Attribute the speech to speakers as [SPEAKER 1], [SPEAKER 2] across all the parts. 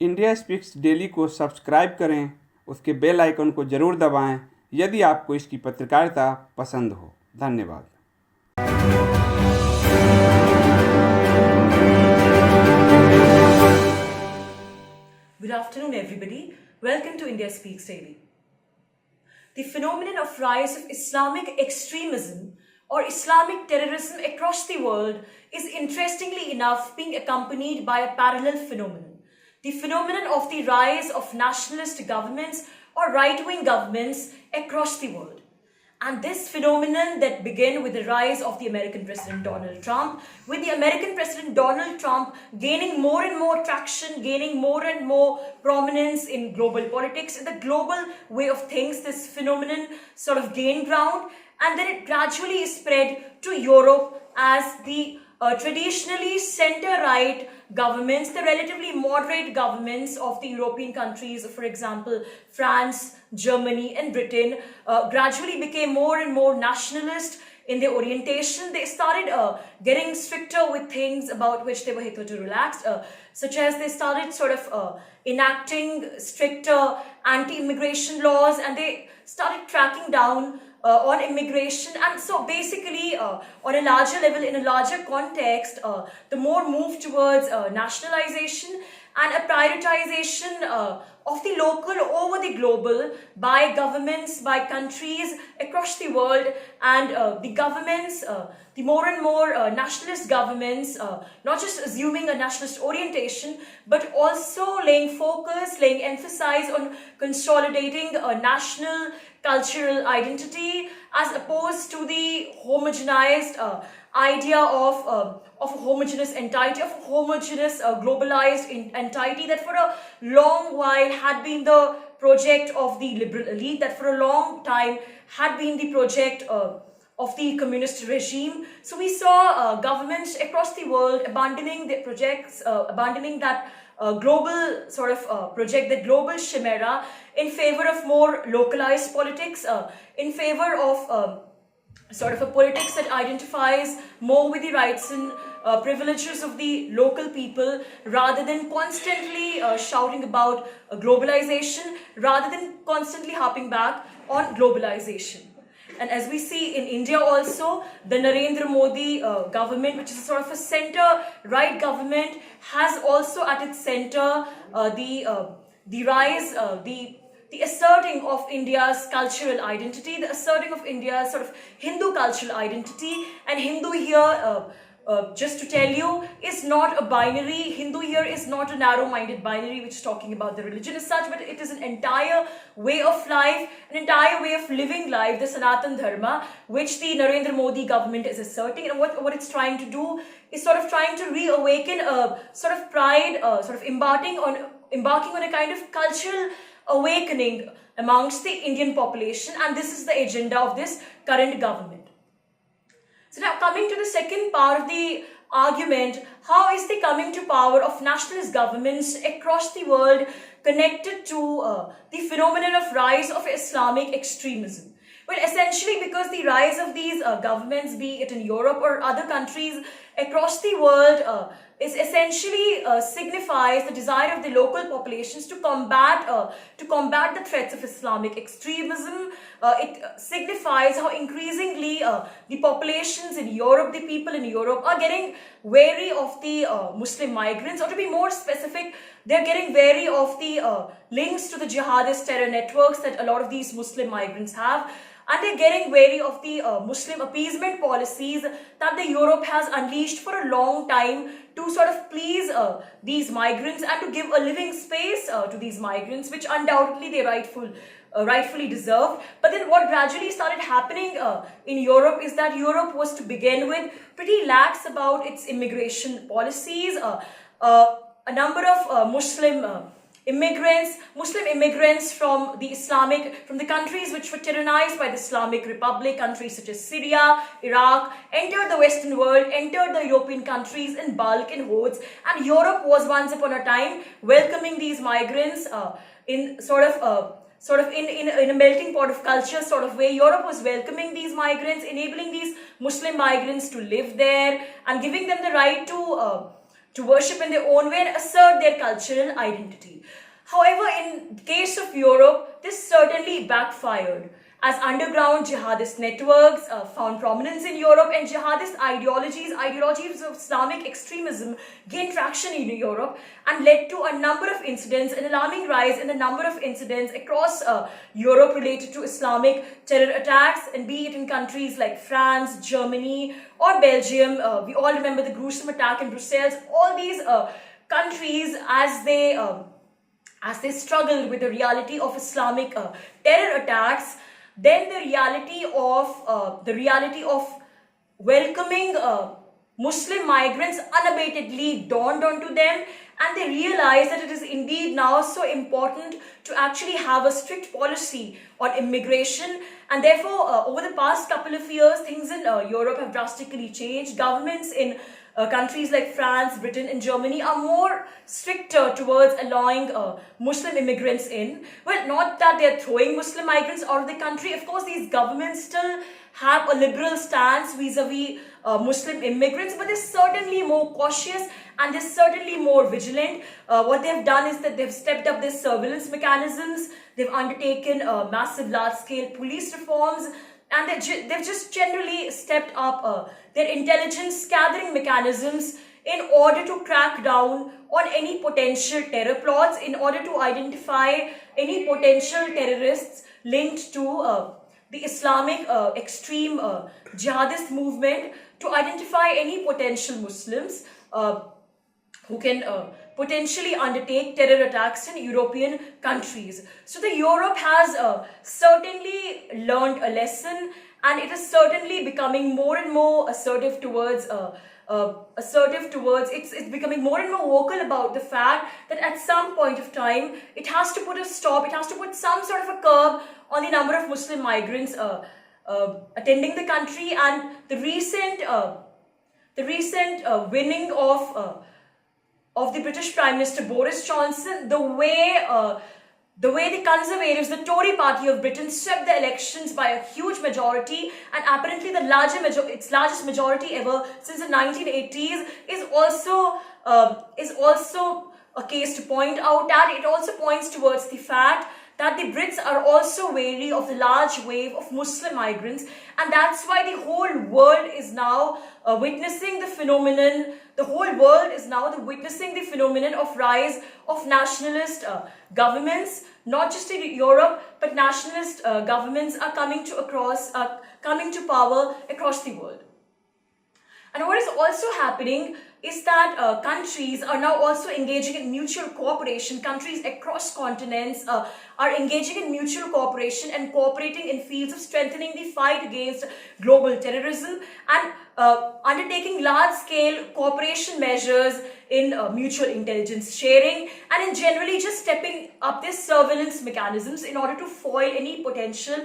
[SPEAKER 1] India speaks daily को subscribe करें, उसके बेल आइकन को ज़रूर दबाएं यदि आपको इसकी पत्रकारिता पसंद हो। धन्यवाद।
[SPEAKER 2] Good afternoon, everybody. Welcome to India Speaks Daily. The phenomenon of rise of Islamic extremism or Islamic terrorism across the world is interestingly enough being accompanied by a parallel phenomenon. The phenomenon of the rise of nationalist governments or right-wing governments across the world. And this phenomenon that began with the rise of the American President Donald Trump, with the American President Donald Trump gaining more and more traction, gaining more and more prominence in global politics, in the global way of things, this phenomenon sort of gained ground, and then it gradually spread to Europe as the traditionally center-right governments, the relatively moderate governments of the European countries, for example, France, Germany and Britain, gradually became more and more nationalist in their orientation. They started getting stricter with things about which they were hitherto relaxed, such as they started sort of enacting stricter anti-immigration laws, and they started cracking down on immigration. And so basically on a larger level, in a larger context, the more move towards nationalization and a prioritization of the local over the global by governments, by countries across the world, and the governments, the more and more nationalist governments, not just assuming a nationalist orientation, but also laying focus, laying emphasis on consolidating a national cultural identity as opposed to the homogenized idea of a homogeneous entity, of a homogeneous globalized entity that for a long while had been the project of the liberal elite, that for a long time had been the project of the communist regime. So we saw governments across the world abandoning their projects, abandoning that global sort of project, the global chimera, in favor of more localized politics, in favor of sort of a politics that identifies more with the rights and privileges of the local people, rather than constantly shouting about globalization, rather than constantly harping back on globalization. And as we see in India also, the Narendra Modi government, which is sort of a center-right government, has also at its center the rise, the asserting of India's cultural identity, the asserting of India's sort of Hindu cultural identity. And Hindu here, just to tell you, is not a binary. Hindu here is not a narrow-minded binary which is talking about the religion as such, but it is an entire way of life, an entire way of living life, the Sanatan Dharma, which the Narendra Modi government is asserting. And what it's trying to do is sort of trying to reawaken a sort of pride, sort of embarking on a kind of cultural awakening amongst the Indian population, and this is the agenda of this current government. So now coming to the second part of the argument, how is the coming to power of nationalist governments across the world connected to the phenomenon of rise of Islamic extremism? Well, essentially because the rise of these governments, be it in Europe or other countries across the world, is essentially signifies the desire of the local populations to combat the threats of Islamic extremism. It signifies how increasingly the populations in Europe, the people in Europe, are getting wary of the Muslim migrants, or to be more specific, they're getting wary of the links to the jihadist terror networks that a lot of these Muslim migrants have. And they're getting wary of the Muslim appeasement policies that the Europe has unleashed for a long time to sort of please these migrants and to give a living space to these migrants, which undoubtedly they rightfully deserve. But then what gradually started happening in Europe is that Europe was to begin with pretty lax about its immigration policies. A number of Muslim immigrants from the countries which were tyrannized by the Islamic Republic, countries such as Syria, Iraq, entered the Western world, entered the European countries in bulk, in hordes, and Europe was once upon a time welcoming these migrants in a melting pot of culture sort of way. Europe was welcoming these migrants, enabling these Muslim migrants to live there, and giving them the right to worship in their own way and assert their cultural identity. However, in the case of Europe, this certainly backfired, as underground jihadist networks found prominence in Europe, and jihadist ideologies of Islamic extremism gained traction in Europe and led to a number of incidents, an alarming rise in the number of incidents across Europe related to Islamic terror attacks, and be it in countries like France, Germany, or Belgium. We all remember the gruesome attack in Brussels. All these countries, as they struggled with the reality of Islamic terror attacks, then the reality of welcoming Muslim migrants unabatedly dawned onto them, and they realized that it is indeed now so important to actually have a strict policy on immigration. And therefore, over the past couple of years, things in Europe have drastically changed. Governments in countries like France, Britain, and Germany are more stricter towards allowing Muslim immigrants in. Well, not that they're throwing Muslim migrants out of the country. Of course, these governments still have a liberal stance vis-a-vis Muslim immigrants, but they're certainly more cautious and they're certainly more vigilant. What they've done is that they've stepped up their surveillance mechanisms. They've undertaken massive large-scale police reforms, and they've just generally stepped up their intelligence gathering mechanisms in order to crack down on any potential terror plots, in order to identify any potential terrorists linked to the Islamic extreme jihadist movement, to identify any potential Muslims who can potentially undertake terror attacks in European countries. So the Europe has certainly learned a lesson, and it is certainly becoming more and more assertive towards it's becoming more and more vocal about the fact that at some point of time it has to put a stop, it has to put some sort of a curb on the number of Muslim migrants attending the country. And the recent winning of the British Prime Minister Boris Johnson, the way the Conservatives, the Tory party of Britain, swept the elections by a huge majority, and apparently its largest majority ever since the 1980s, is also a case to point out at. It also points towards the fact that the Brits are also wary of the large wave of Muslim migrants, and that's why the whole world is now witnessing the phenomenon. The whole world is now witnessing the phenomenon of rise of nationalist governments, not just in Europe, but nationalist governments are coming to power across the world. And what is also happening is that countries are now also engaging in mutual cooperation. Countries across continents are engaging in mutual cooperation and cooperating in fields of strengthening the fight against global terrorism, and undertaking large-scale cooperation measures in mutual intelligence sharing, and in generally just stepping up their surveillance mechanisms in order to foil any potential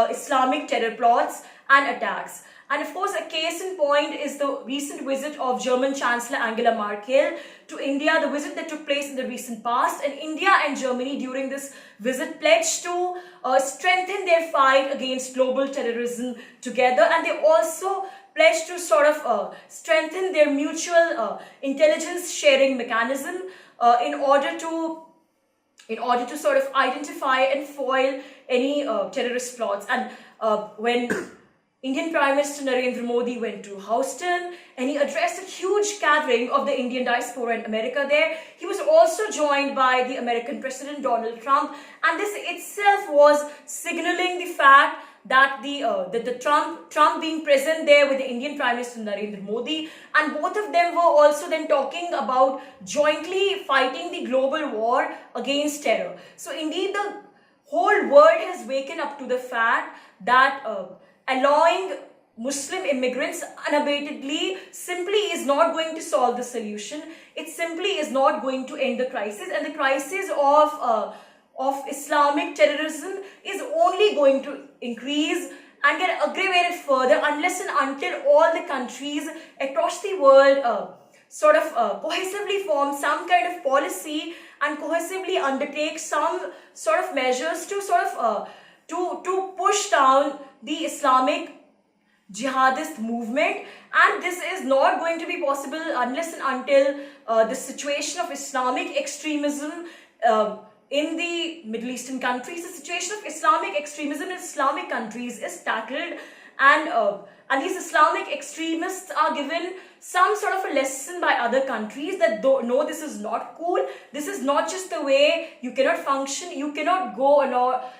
[SPEAKER 2] Islamic terror plots and attacks. And of course, a case in point is the recent visit of German Chancellor Angela Merkel to India, the visit that took place in the recent past. And India and Germany during this visit pledged to strengthen their fight against global terrorism together, and they also pledged to sort of strengthen their mutual intelligence sharing mechanism in order to sort of identify and foil any terrorist plots. And when Indian Prime Minister Narendra Modi went to Houston and he addressed a huge gathering of the Indian diaspora in America there, he was also joined by the American President Donald Trump, and this itself was signaling the fact that the Trump being present there with the Indian Prime Minister Narendra Modi, and both of them were also then talking about jointly fighting the global war against terror. So indeed, the whole world has waken up to the fact that allowing Muslim immigrants unabatedly simply is not going to solve the solution. It simply is not going to end the crisis, and the crisis of Islamic terrorism is only going to increase and get aggravated further unless and until all the countries across the world sort of cohesively form some kind of policy and cohesively undertake some sort of measures to sort of to push down the Islamic jihadist movement. And this is not going to be possible unless and until the situation of Islamic extremism in the Middle Eastern countries. The situation of Islamic extremism in Islamic countries is tackled, and these Islamic extremists are given some sort of a lesson by other countries that no, this is not cool. This is not just the way. You cannot function. You cannot go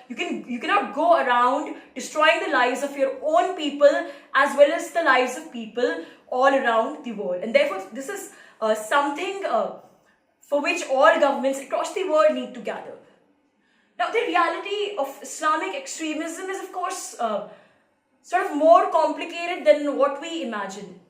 [SPEAKER 2] you cannot go around destroying the lives of your own people as well as the lives of people all around the world. And therefore, this is something for which all governments across the world need to gather. Now, the reality of Islamic extremism is, of course, sort of more complicated than what we imagine.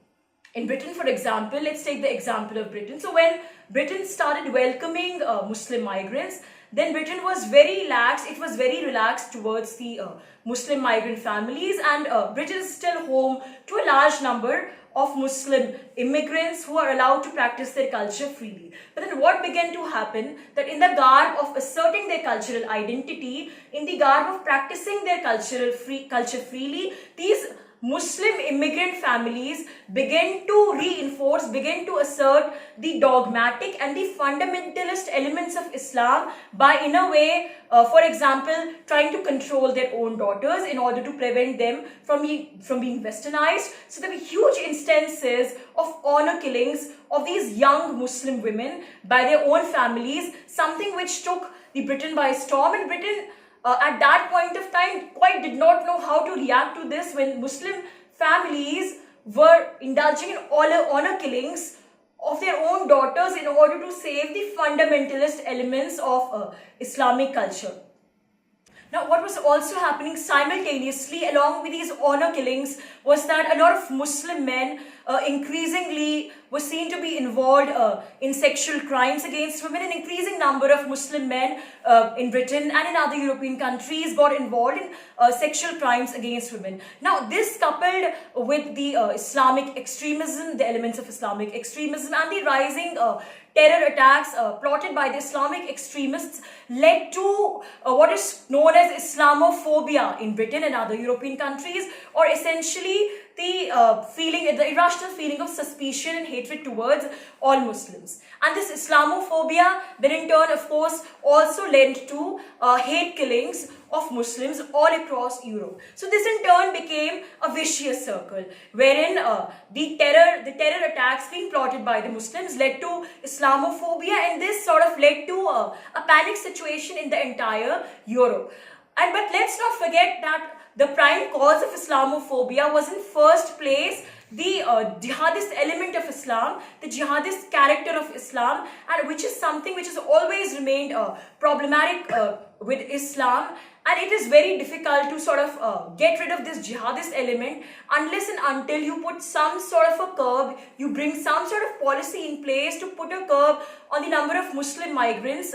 [SPEAKER 2] In Britain, for example, let's take the example of Britain. So when Britain started welcoming Muslim migrants, then Britain was very lax. It was very relaxed towards the Muslim migrant families, and Britain is still home to a large number of Muslim immigrants who are allowed to practice their culture freely. But then what began to happen, that in the garb of asserting their cultural identity, in the garb of practicing their culture freely, these Muslim immigrant families began to assert the dogmatic and the fundamentalist elements of Islam by, in a way, for example, trying to control their own daughters in order to prevent them from being westernized. So there were huge instances of honor killings of these young Muslim women by their own families, something which took the Britain by storm. And Britain at that point of time quite did not know how to react to this when Muslim families were indulging in honor killings of their own daughters in order to save the fundamentalist elements of Islamic culture. Now, what was also happening simultaneously along with these honor killings was that a lot of Muslim men increasingly were seen to be involved in sexual crimes against women. An increasing number of Muslim men in Britain and in other European countries got involved in sexual crimes against women. Now, this coupled with the Islamic extremism, the elements of Islamic extremism, and the rising terror attacks plotted by the Islamic extremists led to what is known as Islamophobia in Britain and other European countries, or essentially the irrational feeling of suspicion and hatred towards all Muslims. And this Islamophobia then in turn, of course, also led to hate killings of Muslims all across Europe. So this in turn became a vicious circle wherein the terror attacks being plotted by the Muslims led to Islamophobia, and this sort of led to a panic situation in the entire Europe. But let's not forget that the prime cause of Islamophobia was in first place the jihadist element of Islam, the jihadist character of Islam, and which is something which has always remained problematic with Islam. And it is very difficult to sort of get rid of this jihadist element unless and until you put some sort of a curb, you bring some sort of policy in place to put a curb on the number of Muslim migrants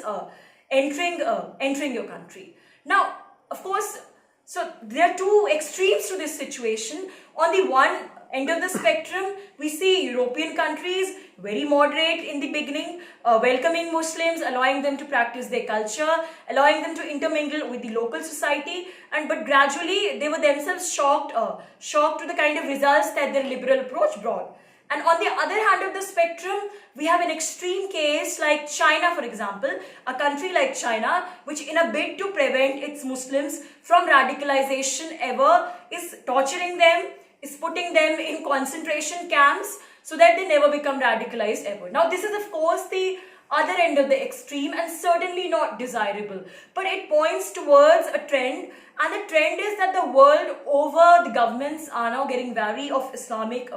[SPEAKER 2] entering your country. Now, of course, so there are two extremes to this situation. On the one end of the spectrum, we see European countries, very moderate in the beginning, welcoming Muslims, allowing them to practice their culture, allowing them to intermingle with the local society, but gradually they were themselves shocked to the kind of results that their liberal approach brought. And on the other hand of the spectrum, we have an extreme case like China, for example, a country like China, which in a bid to prevent its Muslims from radicalization ever is torturing them, is putting them in concentration camps so that they never become radicalized ever. Now, this is of course the other end of the extreme and certainly not desirable, but it points towards a trend, and the trend is that the world over, the governments are now getting wary of Islamic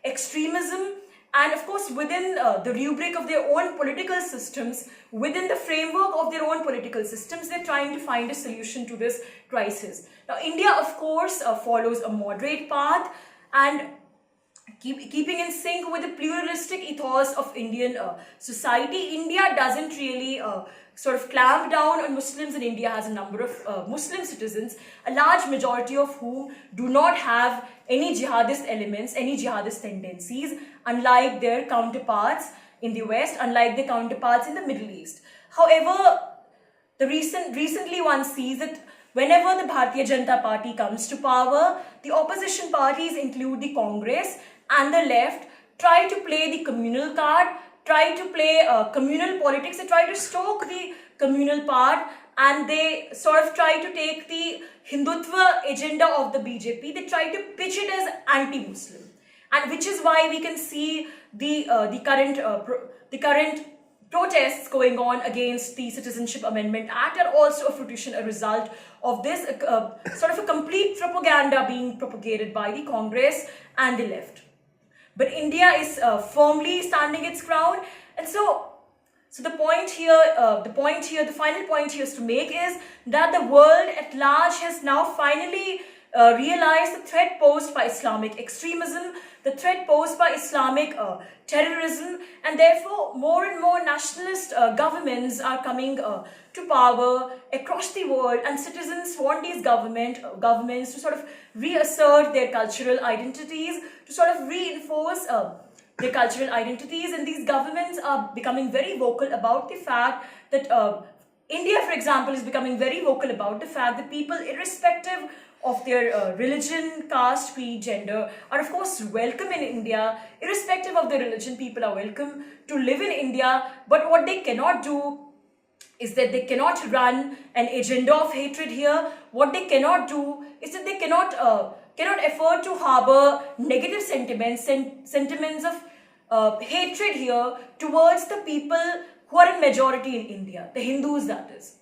[SPEAKER 2] extremism, and of course within the rubric of their own political systems, within the framework of their own political systems, they're trying to find a solution to this crisis. Now, India, of course, follows a moderate path, and keeping in sync with the pluralistic ethos of Indian society, India doesn't really sort of clamp down on Muslims, and India has a number of Muslim citizens, a large majority of whom do not have any jihadist elements, any jihadist tendencies, unlike their counterparts in the West, unlike their counterparts in the Middle East. However, recently one sees that whenever the Bharatiya Janata Party comes to power, the opposition parties include the Congress and the left try to play the communal card try to play communal politics. They try to stoke the communal part, and they sort of try to take the Hindutva agenda of the BJP. They try to pitch it as anti-Muslim, and which is why we can see the current protests going on against the Citizenship Amendment Act are also a result of this sort of a complete propaganda being propagated by the Congress and the left. But India is firmly standing its ground, and so the final point here is to make is that the world at large has now finally realized the threat posed by Islamic extremism, the threat posed by Islamic terrorism, and therefore more and more nationalist governments are coming to power across the world, and citizens want these governments to sort of reassert their cultural identities, to sort of reinforce their cultural identities, and these governments are becoming very vocal about the fact that India, for example, is becoming very vocal about the fact that people, irrespective of their religion, caste, creed, gender, are of course welcome in India. Irrespective of their religion, people are welcome to live in India, but what they cannot do is that they cannot run an agenda of hatred here. What they cannot do is that they cannot afford to harbor negative sentiments of hatred here towards the people who are in majority in India, the Hindus, that is.